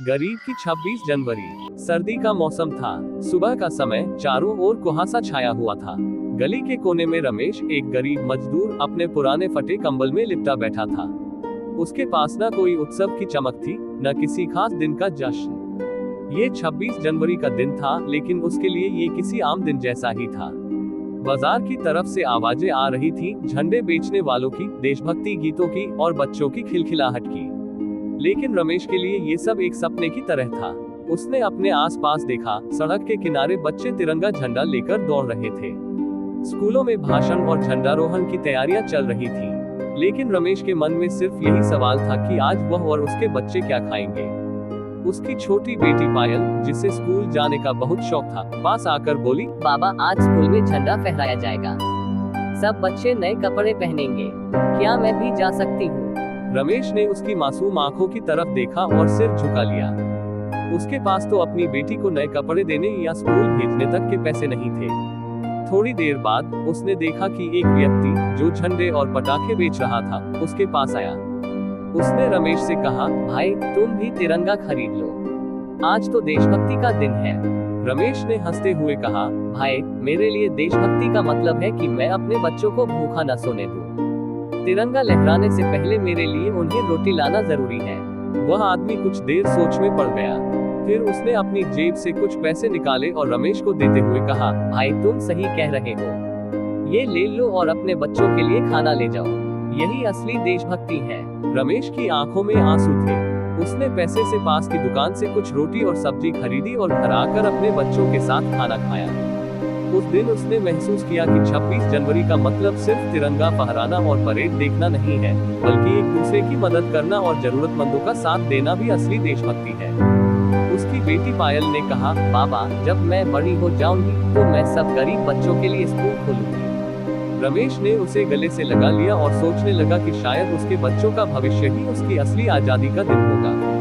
गरीब की 26 जनवरी। सर्दी का मौसम था। सुबह का समय, चारों ओर कुहासा छाया हुआ था। गली के कोने में रमेश, एक गरीब मजदूर, अपने पुराने फटे कंबल में लिपटा बैठा था। उसके पास न कोई उत्सव की चमक थी, न किसी खास दिन का जश्न। ये 26 जनवरी का दिन था, लेकिन उसके लिए ये किसी आम दिन जैसा ही था। बाजार की तरफ से आवाजें आ रही थी, झंडे बेचने वालों की, देशभक्ति गीतों की और बच्चों की खिलखिलाहट की। लेकिन रमेश के लिए ये सब एक सपने की तरह था। उसने अपने आसपास देखा, सड़क के किनारे बच्चे तिरंगा झंडा लेकर दौड़ रहे थे। स्कूलों में भाषण और झंडारोहण की तैयारियां चल रही थी। लेकिन रमेश के मन में सिर्फ यही सवाल था कि आज वह और उसके बच्चे क्या खाएंगे। उसकी छोटी बेटी पायल, जिसे स्कूल जाने का बहुत शौक था, पास आकर बोली, बाबा, आज स्कूल में झंडा फहराया जाएगा। सब बच्चे नए कपड़े पहनेंगे। क्या मैं भी जा सकती हूँ? रमेश ने उसकी मासूम आंखों की तरफ देखा और सिर झुका लिया। उसके पास तो अपनी बेटी को नए कपड़े देने या स्कूल भेजने तक के पैसे नहीं थे। थोड़ी देर बाद उसने देखा कि एक व्यक्ति, जो झंडे और पटाखे बेच रहा था, उसके पास आया। उसने रमेश से कहा, भाई, तुम भी तिरंगा खरीद लो। आज तो देशभक्ति का दिन है। रमेश ने हंसते हुए कहा, भाई, मेरे लिए देशभक्ति का मतलब है कि मैं अपने बच्चों को भूखा न सोने दूं। तिरंगा लहराने से पहले मेरे लिए उन्हें रोटी लाना जरूरी है। वह आदमी कुछ देर सोच में पड़ गया। फिर उसने अपनी जेब से कुछ पैसे निकाले और रमेश को देते हुए कहा, भाई, तुम सही कह रहे हो। ये ले लो और अपने बच्चों के लिए खाना ले जाओ। यही असली देशभक्ति है। रमेश की आंखों में आंसू थे। उसने पैसे से पास की दुकान से कुछ रोटी और सब्जी खरीदी और घर आकर अपने बच्चों के साथ खाना खाया। उस दिन उसने महसूस किया कि 26 जनवरी का मतलब सिर्फ तिरंगा फहराना और परेड देखना नहीं है, बल्कि एक दूसरे की मदद करना और जरूरतमंदों का साथ देना भी असली देशभक्ति है। उसकी बेटी पायल ने कहा, बाबा, जब मैं बड़ी हो जाऊंगी तो मैं सब गरीब बच्चों के लिए स्कूल खोलूंगी। रमेश ने उसे गले से लगा लिया और सोचने लगा कि शायद उसके बच्चों का भविष्य ही उसकी असली आजादी का दिन होगा।